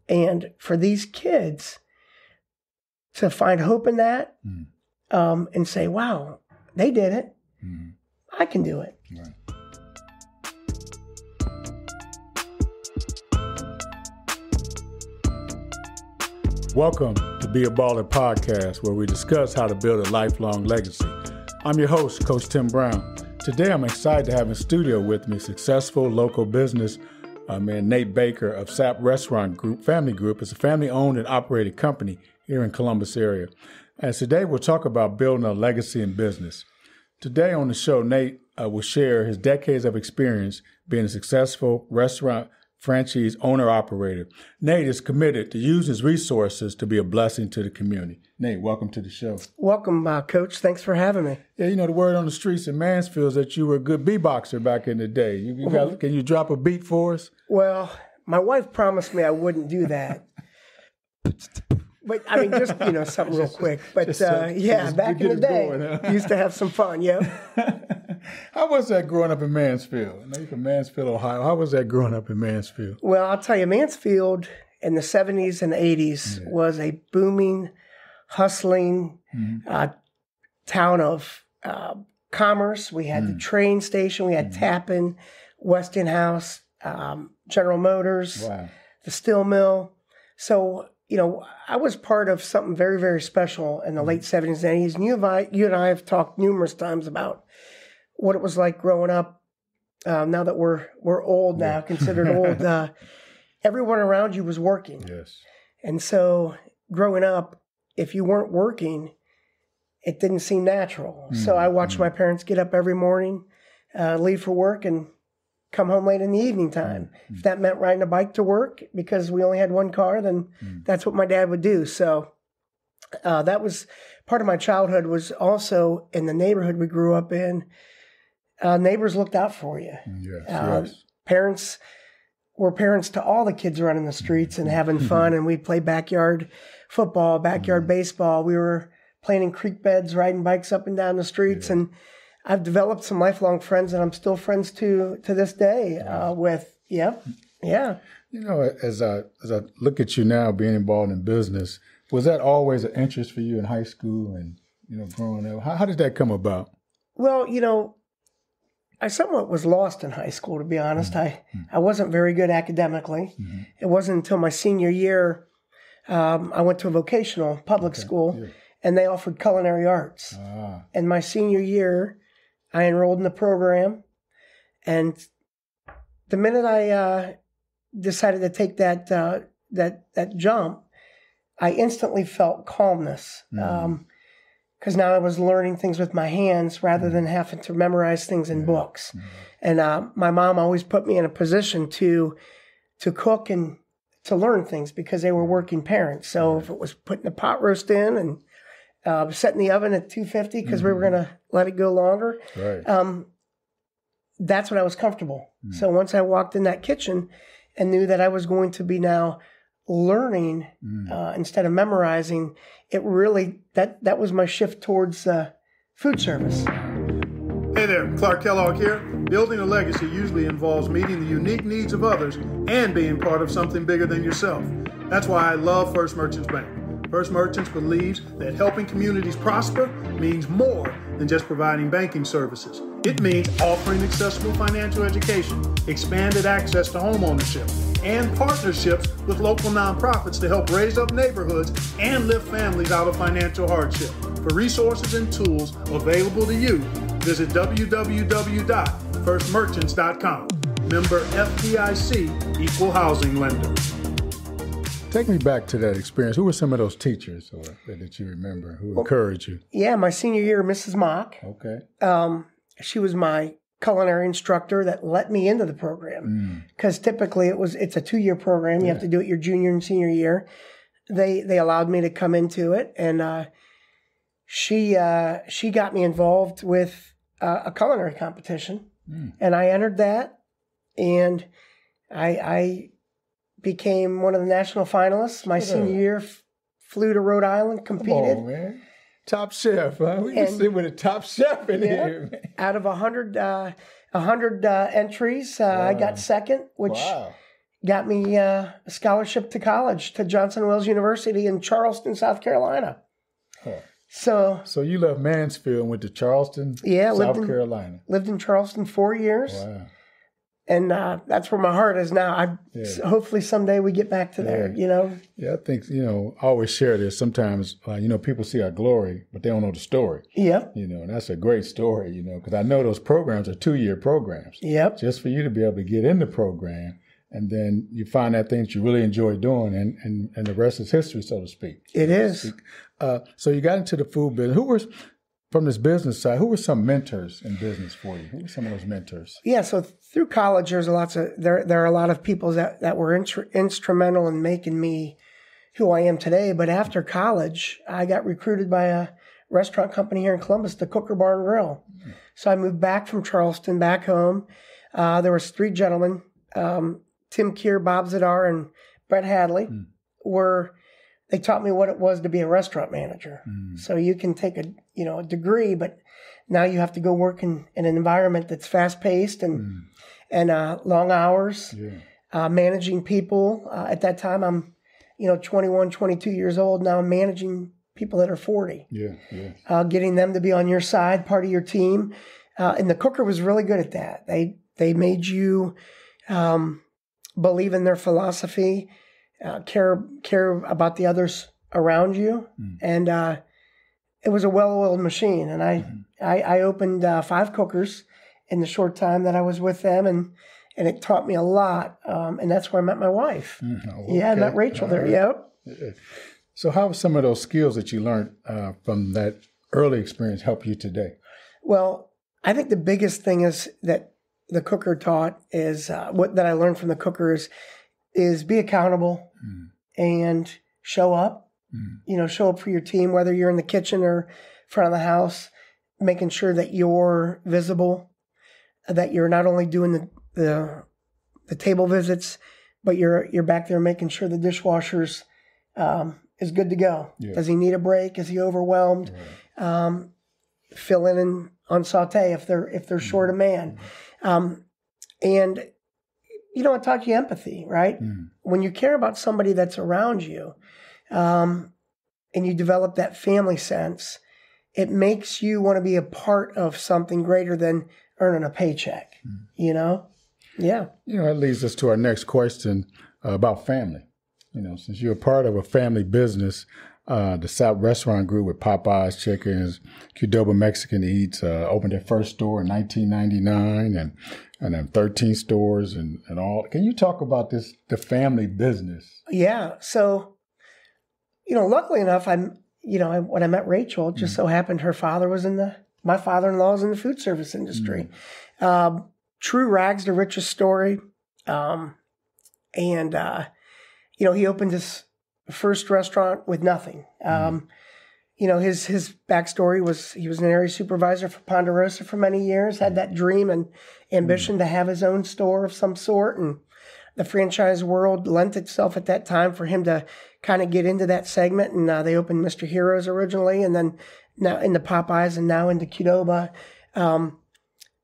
And for these kids to find hope in that and say, wow, they did it. I can do it. Right. Welcome to Be a Baller Podcast, where we discuss how to build a lifelong legacy. I'm your host, Coach Tim Brown. Today, I'm excited to have in studio with me successful local business man Nate Baker of SAP Restaurant Group, Family Group. It's a family-owned and operated company here in Columbus area. And today, we'll talk about building a legacy in business. Today on the show, Nate will share his decades of experience being a successful restaurant franchise owner-operator. Nate is committed to use his resources to be a blessing to the community. Nate, welcome to the show. Welcome, Coach. Thanks for having me. Yeah, the word on the streets in Mansfield is that you were a good beatboxer back in the day. Can you drop a beat for us? Well, my wife promised me I wouldn't do that. But, just, something real quick. But, back in the day, going, huh? Used to have some fun, yeah. How was that growing up in Mansfield? I know you're from Mansfield, Ohio. How was that growing up in Mansfield? Well, I'll tell you, Mansfield in the 70s and 80s was a booming, hustling town of commerce. We had the train station. We had Tappan, Westinghouse, General Motors, the steel mill. So, I was part of something very, very special in the late 70s and 80s. And you and I have talked numerous times about what it was like growing up. Now that we're old now, considered old, everyone around you was working. Yes. And so growing up, if you weren't working, it didn't seem natural. So I watched my parents get up every morning, leave for work, and come home late in the evening time. If that meant riding a bike to work because we only had one car, then that's what my dad would do. So that was part of my childhood. Was also in the neighborhood we grew up in. Neighbors looked out for you. Yes. Parents were parents to all the kids running the streets and having fun. And we'd play backyard football, backyard baseball. We were playing in creek beds, riding bikes up and down the streets. And I've developed some lifelong friends that I'm still friends to this day with. Yeah. As I look at you now being involved in business, was that always an interest for you in high school and, growing up? How did that come about? Well, I somewhat was lost in high school, to be honest. I wasn't very good academically. It wasn't until my senior year, I went to a vocational public school, and they offered culinary arts. And my senior year, I enrolled in the program, and the minute I decided to take that jump, I instantly felt calmness. Because now I was learning things with my hands rather than having to memorize things in books. And my mom always put me in a position to cook and to learn things because they were working parents. So if it was putting the pot roast in and setting the oven at 250 because we were going to let it go longer, that's what I was comfortable. So once I walked in that kitchen and knew that I was going to be now learning instead of memorizing, it really, that was my shift towards food service. Hey there, Clark Kellogg here. Building a legacy usually involves meeting the unique needs of others and being part of something bigger than yourself. That's why I love First Merchants Bank. First Merchants believes that helping communities prosper means more than just providing banking services. It means offering accessible financial education, expanded access to home ownership, and partnerships with local nonprofits to help raise up neighborhoods and lift families out of financial hardship. For resources and tools available to you, visit www.firstmerchants.com. Member FDIC, Equal Housing Lender. Take me back to that experience. Who were some of those teachers that you remember who encouraged you? Yeah, my senior year, Mrs. Mock. Okay. She was my culinary instructor that let me into the program because typically it's a 2-year program. You have to do it your junior and senior year. They allowed me to come into it, and she got me involved with a culinary competition, and I entered that, and I became one of the national finalists. My senior year, flew to Rhode Island, competed. Come on, man. Top chef, huh? We can sit with a top chef in here, man. Out of 100 entries, I got second, which got me a scholarship to college to Johnson Wales University in Charleston, South Carolina. Huh. So you left Mansfield and went to Charleston, South Carolina. Lived in Charleston 4 years. Wow. And that's where my heart is now. Hopefully someday we get back to there, Yeah, I think, I always share this. Sometimes, people see our glory, but they don't know the story. Yep. And that's a great story, because I know those programs are 2-year programs. Yep. Just for you to be able to get in the program, and then you find that thing that you really enjoy doing, and the rest is history, so to speak. It is. So you got into the food business. From this business side, who were some mentors in business for you? Who were some of those mentors? Yeah, so through college, there are a lot of people that were instrumental in making me who I am today. But after college, I got recruited by a restaurant company here in Columbus, the Cooker Bar and Grill. Mm-hmm. So I moved back from Charleston, back home. There was 3 gentlemen, Tim Keir, Bob Zadar, and Brett Hadley, they taught me what it was to be a restaurant manager. Mm. So you can take a degree, but now you have to go work in an environment that's fast paced and long hours, managing people. At that time, I'm 21, 22 years old. Now I'm managing people that are 40. Getting them to be on your side, part of your team. And the Cooker was really good at that. They made you believe in their philosophy, care about the others around you. And it was a well-oiled machine. And I opened 5 cookers in the short time that I was with them, and it taught me a lot. And that's where I met my wife. Okay. Yeah, I met Rachel there. Yep. So how have some of those skills that you learned from that early experience help you today? Well, I think the biggest thing is that the Cooker taught is what that I learned from the Cooker is be accountable and show up. Show up for your team, whether you're in the kitchen or front of the house, making sure that you're visible, that you're not only doing the table visits, but you're back there making sure the dishwasher's is good to go. Yeah. Does he need a break? Is he overwhelmed? Right. Fill in on saute if they're short a man. And it taught you empathy, right? When you care about somebody that's around you, and you develop that family sense, it makes you want to be a part of something greater than earning a paycheck, Yeah. That leads us to our next question about family. Since you're a part of a family business, the SAP restaurant group with Popeyes Chickens, Qdoba Mexican Eats, opened their first store in 1999 and then 13 stores and all. Can you talk about the family business? Yeah. So, luckily enough, when I met Rachel, it just so happened her father was my father-in-law was in the food service industry. True rags to riches story. He opened his first restaurant with nothing. His backstory was he was an area supervisor for Ponderosa for many years, had that dream and ambition to have his own store of some sort. And the franchise world lent itself at that time for him to kind of get into that segment. And they opened Mr. Heroes originally, and then now into Popeyes and now into Qdoba.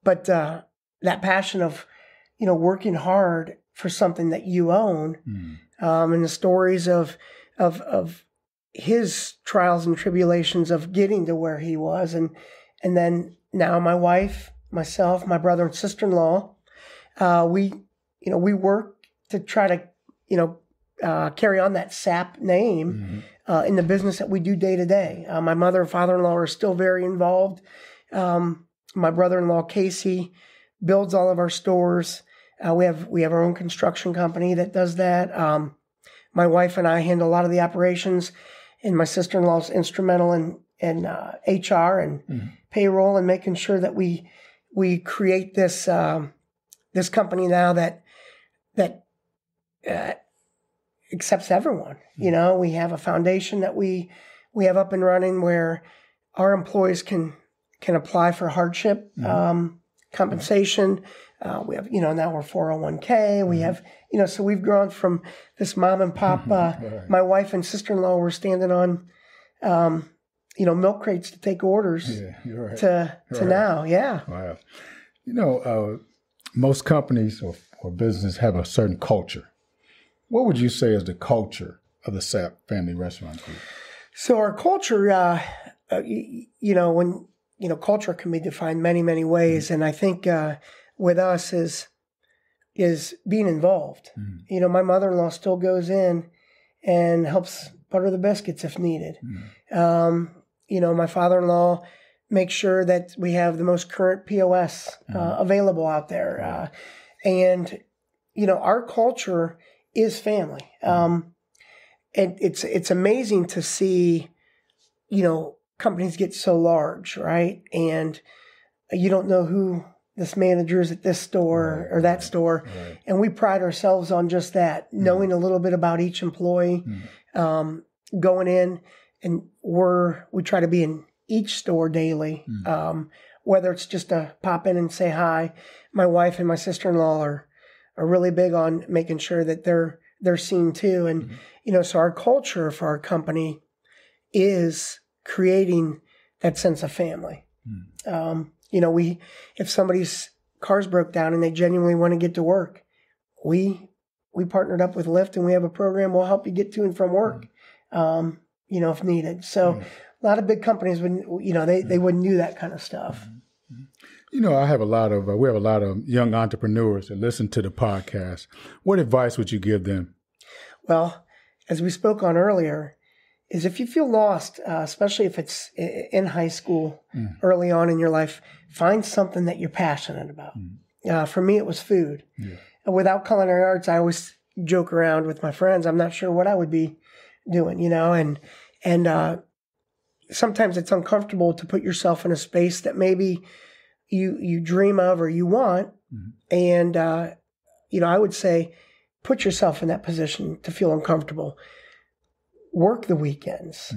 But that passion of, working hard for something that you own, and the stories of his trials and tribulations of getting to where he was. And then now my wife, myself, my brother and sister-in-law, we work to try to, carry on that SAP name in the business that we do day to day. My mother and father-in-law are still very involved. My brother-in-law, Casey, builds all of our stores. We have our own construction company that does that. My wife and I handle a lot of the operations, and my sister-in-law is instrumental in HR and payroll and making sure that we create this company now that accepts everyone. We have a foundation that we have up and running where our employees can apply for hardship compensation. We have, now we're 401k. We have, so we've grown from this mom and pop. My wife and sister-in-law were standing on, milk crates to take orders to now. Yeah. Wow. Most companies or business have a certain culture. What would you say is the culture of the SAP Family Restaurant Group? So our culture, culture can be defined many, many ways. And I think with us is being involved. My mother-in-law still goes in and helps butter the biscuits if needed. My father-in-law makes sure that we have the most current POS available out there. Our culture is family. And it's amazing to see, companies get so large, right? And you don't know who this manager is at this store or that store. Right. And we pride ourselves on just that, knowing a little bit about each employee, going in, and we try to be in each store daily, whether it's just to pop in and say hi. My wife and my sister-in-law are really big on making sure that they're seen too. And, so our culture for our company is creating that sense of family. If somebody's car's broke down and they genuinely want to get to work, we partnered up with Lyft and we have a program. We'll help you get to and from work, if needed. So a lot of big companies they wouldn't do that kind of stuff. we have a lot of young entrepreneurs that listen to the podcast. What advice would you give them? Well, as we spoke on earlier, is if you feel lost, especially if it's in high school, early on in your life, find something that you're passionate about. For me, it was food. Yeah. Without culinary arts, I always joke around with my friends. I'm not sure what I would be doing, and sometimes it's uncomfortable to put yourself in a space that maybe you dream of or you want. And, I would say put yourself in that position to feel uncomfortable. Work the weekends.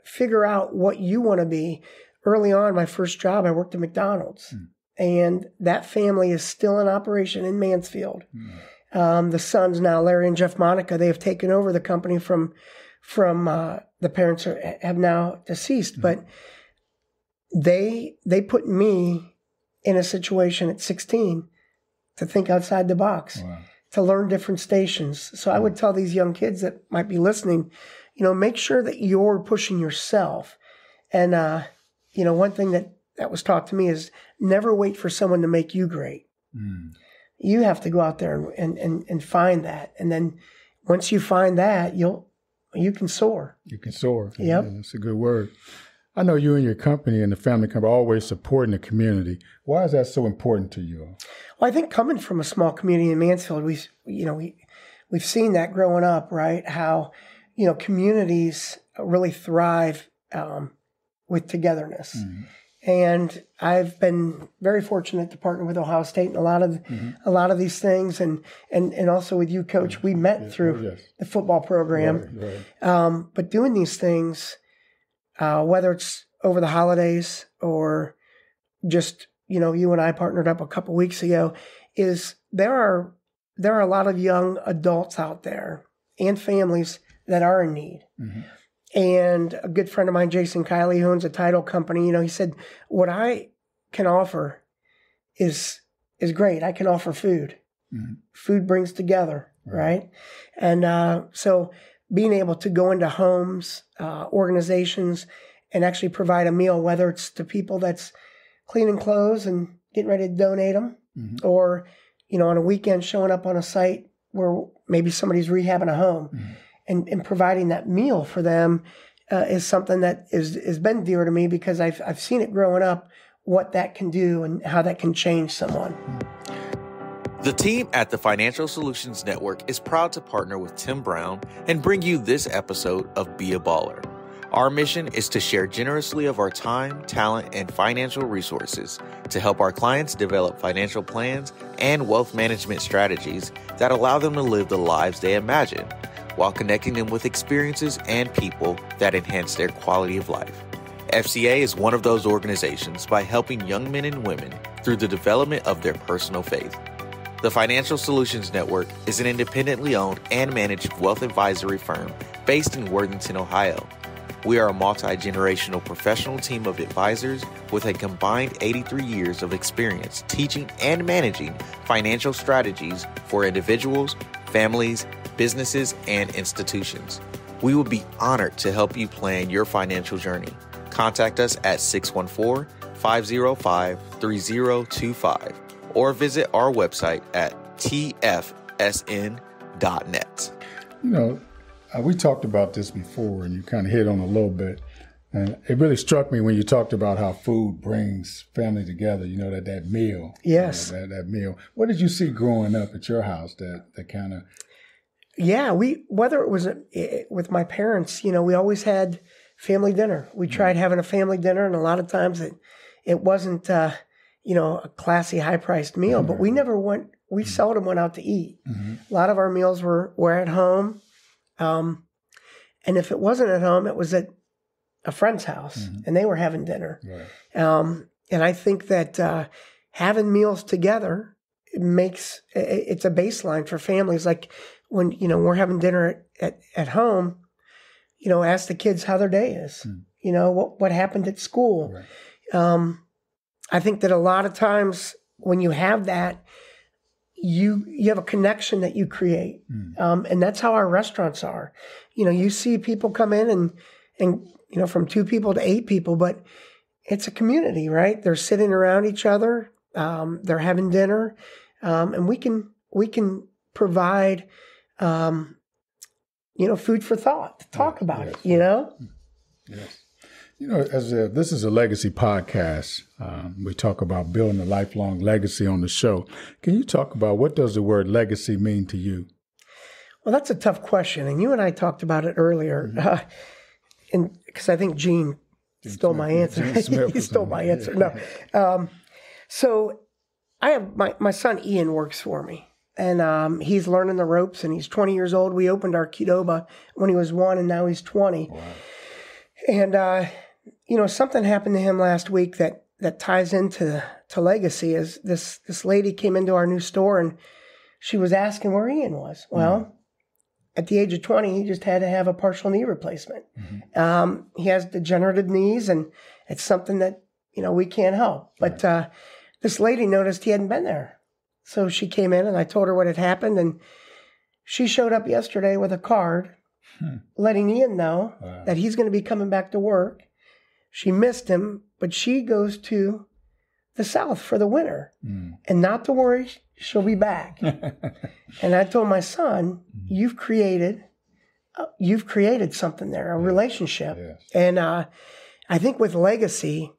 Figure out what you want to be. Early on, my first job, I worked at McDonald's. And that family is still in operation in Mansfield. The sons now, Larry and Jeff Monica, they have taken over the company from the parents have now deceased. But they put me in a situation at 16 to think outside the box. Wow. To learn different stations. So I would tell these young kids that might be listening, make sure that you're pushing yourself. And, one thing that was taught to me is never wait for someone to make you great. You have to go out there and find that. And then once you find that, you can soar. You can soar. Yep. Yeah, that's a good word. I know you and your company and the family company are always supporting the community. Why is that so important to you? Well, I think coming from a small community in Mansfield, we've seen that growing up, right? How, communities really thrive with togetherness. And I've been very fortunate to partner with Ohio State and a lot of these things, and also with you, Coach. We met through the football program, right. But doing these things, whether it's over the holidays or just you and I partnered up a couple weeks ago, is there are a lot of young adults out there and families that are in need. And a good friend of mine, Jason Kiley, who owns a title company, he said, what I can offer is great. I can offer food. Food brings together, right? And so being able to go into homes, organizations, and actually provide a meal, whether it's to people that's cleaning clothes and getting ready to donate them, or, on a weekend showing up on a site where maybe somebody's rehabbing a home and providing that meal for them is something that has been dear to me because I've seen it growing up, what that can do and how that can change someone. The team at the Financial Solutions Network is proud to partner with Tim Brown and bring you this episode of Be a Baller. Our mission is to share generously of our time, talent, and financial resources to help our clients develop financial plans and wealth management strategies that allow them to live the lives they imagine, while connecting them with experiences and people that enhance their quality of life. FCA is one of those organizations by helping young men and women through the development of their personal faith. The Financial Solutions Network is an independently owned and managed wealth advisory firm based in Worthington, Ohio. We are a multi-generational professional team of advisors with a combined 83 years of experience teaching and managing financial strategies for individuals, families, businesses, and institutions. We will be honored to help you plan your financial journey. Contact us at 614-505-3025 or visit our website at tfsn.net. We talked about this before, and you kind of hit on a little bit. And it really struck me when you talked about how food brings family together, that meal. Yes. That meal. What did you see growing up at your house that kind of... Yeah, whether it was with my parents, we always had family dinner. We tried having a family dinner, and a lot of times it wasn't, a classy, high-priced meal, but we seldom went out to eat. Mm-hmm. A lot of our meals were at home. And if it wasn't at home, it was at a friend's house, and they were having dinner. Right. And I think that having meals together it's a baseline for families. Like when we're having dinner at home, ask the kids how their day is. What happened at school. Right. I think that a lot of times when you have that, you have a connection that you create, and that's how our restaurants are. You see people come in and from 2 people to 8 people, but it's a community, right? They're sitting around each other, they're having dinner, and we can provide, food for thought to talk about it. Yes. This is a legacy podcast. We talk about building a lifelong legacy on the show. Can you talk about what does the word legacy mean to you? Well, that's a tough question, and you and I talked about it earlier. And because I think Gene stole my answer. He stole my answer. No. So I have my son Ian works for me, and he's learning the ropes, and he's 20 years old. We opened our Qdoba when he was 1, and now he's 20. Wow. And something happened to him last week that ties into legacy. Is this lady came into our new store, and she was asking where Ian was. Well, at the age of 20, he just had to have a partial knee replacement. Mm-hmm. He has degenerative knees, and it's something that, we can't help. But this lady noticed he hadn't been there. So she came in, and I told her what had happened, and she showed up yesterday with a card letting Ian know that he's going to be coming back to work. She missed him, but she goes to the South for the winter. And not to worry, she'll be back. And I told my son, you've created something there, a relationship. Yes. And I think with legacy,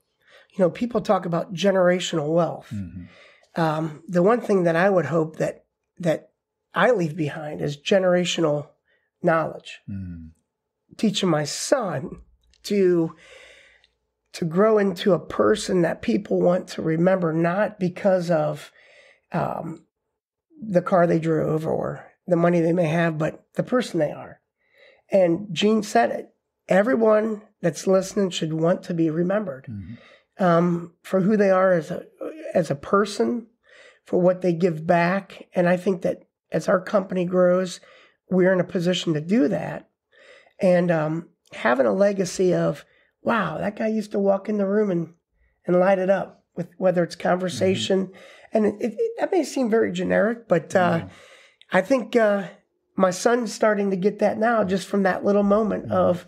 people talk about generational wealth. Mm-hmm. The one thing that I would hope that I leave behind is generational knowledge. Teaching my son to grow into a person that people want to remember, not because of the car they drove or the money they may have, but the person they are. And Gene said it. Everyone that's listening should want to be remembered for who they are as a person, for what they give back. And I think that as our company grows, we're in a position to do that. And having a legacy of, wow, that guy used to walk in the room and light it up with whether it's conversation. And that may seem very generic, but I think my son's starting to get that now just from that little moment of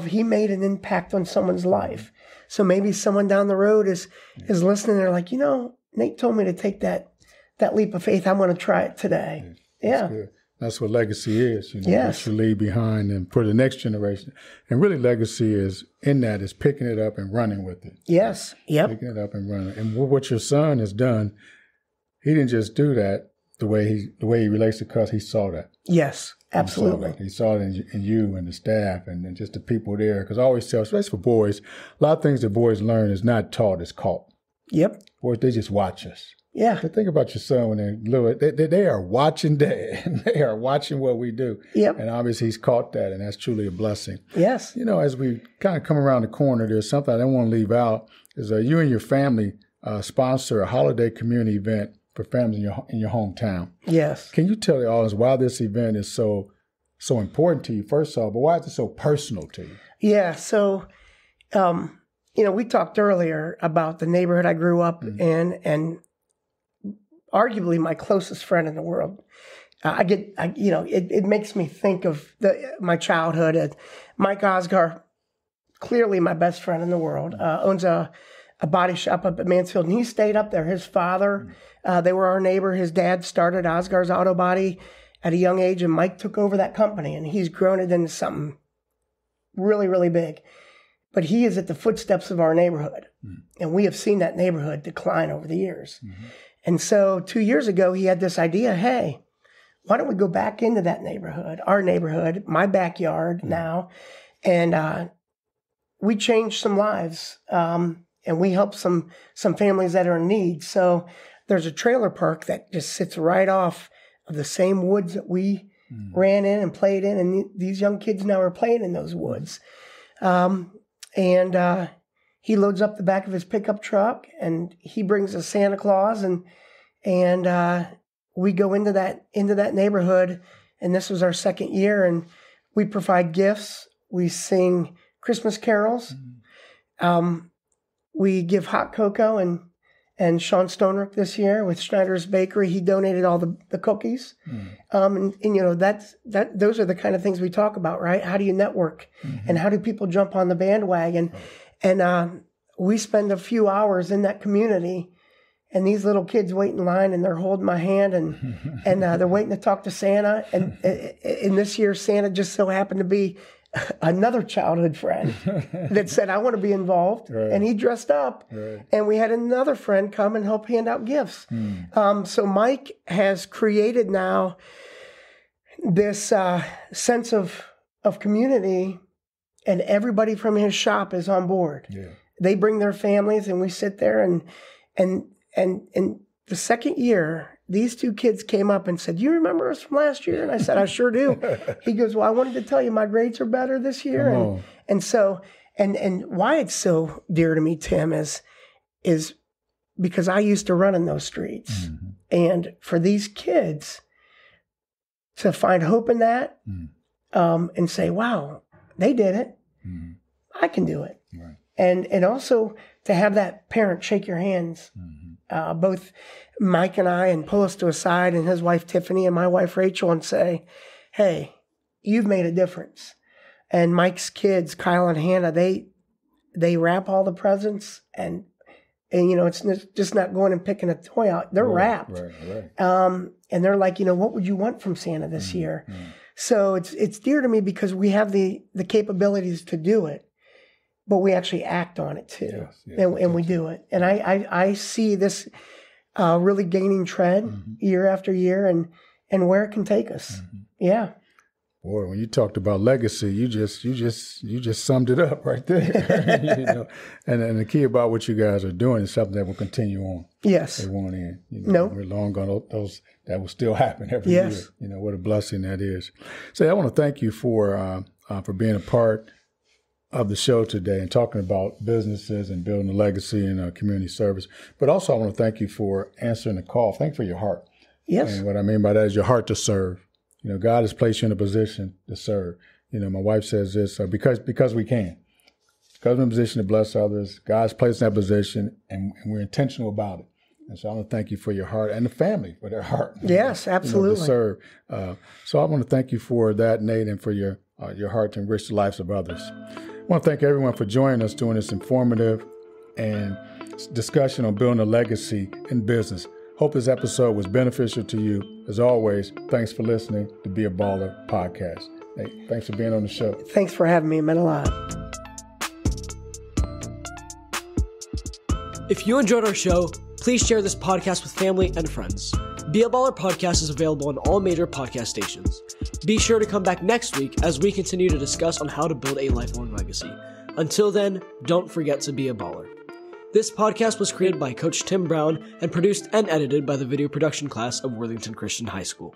he made an impact on someone's life. So maybe someone down the road is listening. They're like, Nate told me to take that leap of faith. I'm going to try it today. Yeah. Good. That's what legacy is, Yes. What you leave behind and for the next generation. And really legacy is picking it up and running with it. Yes. Yep. Picking it up and running. And what your son has done, he didn't just do that the way he relates to us, he saw that. Yes, absolutely. He saw it in you and the staff and just the people there. Because I always tell, especially for boys, a lot of things that boys learn is not taught, it's caught. Yep. Boys, they just watch us. Yeah. But think about your son when they're little. They are watching Dad. They are watching what we do. Yep. And obviously he's caught that, and that's truly a blessing. Yes. As we kind of come around the corner, there's something I don't want to leave out, is you and your family sponsor a holiday community event for families in your hometown. Yes. Can you tell the audience why this event is so important to you, first of all, but why is it so personal to you? Yeah. So, we talked earlier about the neighborhood I grew up in, and arguably my closest friend in the world. it makes me think of my childhood. Mike Osgar, clearly my best friend in the world, owns a body shop up at Mansfield, and he stayed up there. His father, they were our neighbor. His dad started Osgar's Auto Body at a young age, and Mike took over that company, and he's grown it into something really, really big. But he is at the footsteps of our neighborhood, and we have seen that neighborhood decline over the years. And so 2 years ago, he had this idea, hey, why don't we go back into that neighborhood, our neighborhood, my backyard now, and we changed some lives, and we help some families that are in need. So there's a trailer park that just sits right off of the same woods that we ran in and played in, and these young kids now are playing in those woods. And he loads up the back of his pickup truck, and he brings a Santa Claus, and we go into that neighborhood, and this was our second year, and we provide gifts. We sing Christmas carols. We give hot cocoa, and Sean Stonerick this year with Schneider's Bakery, he donated all the cookies. And those are the kind of things we talk about, right? How do you network, and how do people jump on the bandwagon? And we spend a few hours in that community, and these little kids wait in line, and they're holding my hand, and they're waiting to talk to Santa. And in this year, Santa just so happened to be another childhood friend that said, I want to be involved. Right. And he dressed up. Right. And we had another friend come and help hand out gifts. So Mike has created now this sense of community, and everybody from his shop is on board. Yeah. They bring their families, and we sit there, and the second year, these two kids came up and said, you remember us from last year? And I said, I sure do. He goes, well, I wanted to tell you my grades are better this year. And so why it's so dear to me, Tim, is because I used to run in those streets. And for these kids to find hope in that, and say, wow, they did it. I can do it. Right. And also to have that parent shake your hands, both Mike and I, and pull us to a side, and his wife Tiffany and my wife Rachel, and say, hey, you've made a difference. And Mike's kids, Kyle and Hannah, they wrap all the presents, and it's just not going and picking a toy out. They're wrapped. Right. And they're like, what would you want from Santa this year? So it's dear to me because we have the capabilities to do it, but we actually act on it too. Yes, and we do it. And I see this really gaining tread year after year, and where it can take us. Yeah. Boy, when you talked about legacy, you just summed it up right there. And the key about what you guys are doing is something that will continue on. Yes. They won't end. We're long gone. That will still happen every year. What a blessing that is. So I want to thank you for being a part of the show today and talking about businesses and building a legacy and community service. But also I want to thank you for answering the call. Thank you for your heart. Yes. And what I mean by that is your heart to serve. God has placed you in a position to serve. My wife says this, because we can. Because we're in a position to bless others, God's placed in that position, and we're intentional about it. And so I want to thank you for your heart, and the family for their heart. Yes, absolutely. To serve. So I want to thank you for that, Nate, and for your heart to enrich the lives of others. I want to thank everyone for joining us during this informative and discussion on building a legacy in business. Hope this episode was beneficial to you. As always, thanks for listening to Be a Baller podcast. Hey, thanks for being on the show. Thanks for having me. It meant a lot. If you enjoyed our show, please share this podcast with family and friends. Be a Baller podcast is available on all major podcast stations. Be sure to come back next week as we continue to discuss on how to build a lifelong legacy. Until then, don't forget to be a baller. This podcast was created by Coach Tim Brown and produced and edited by the video production class of Worthington Christian High School.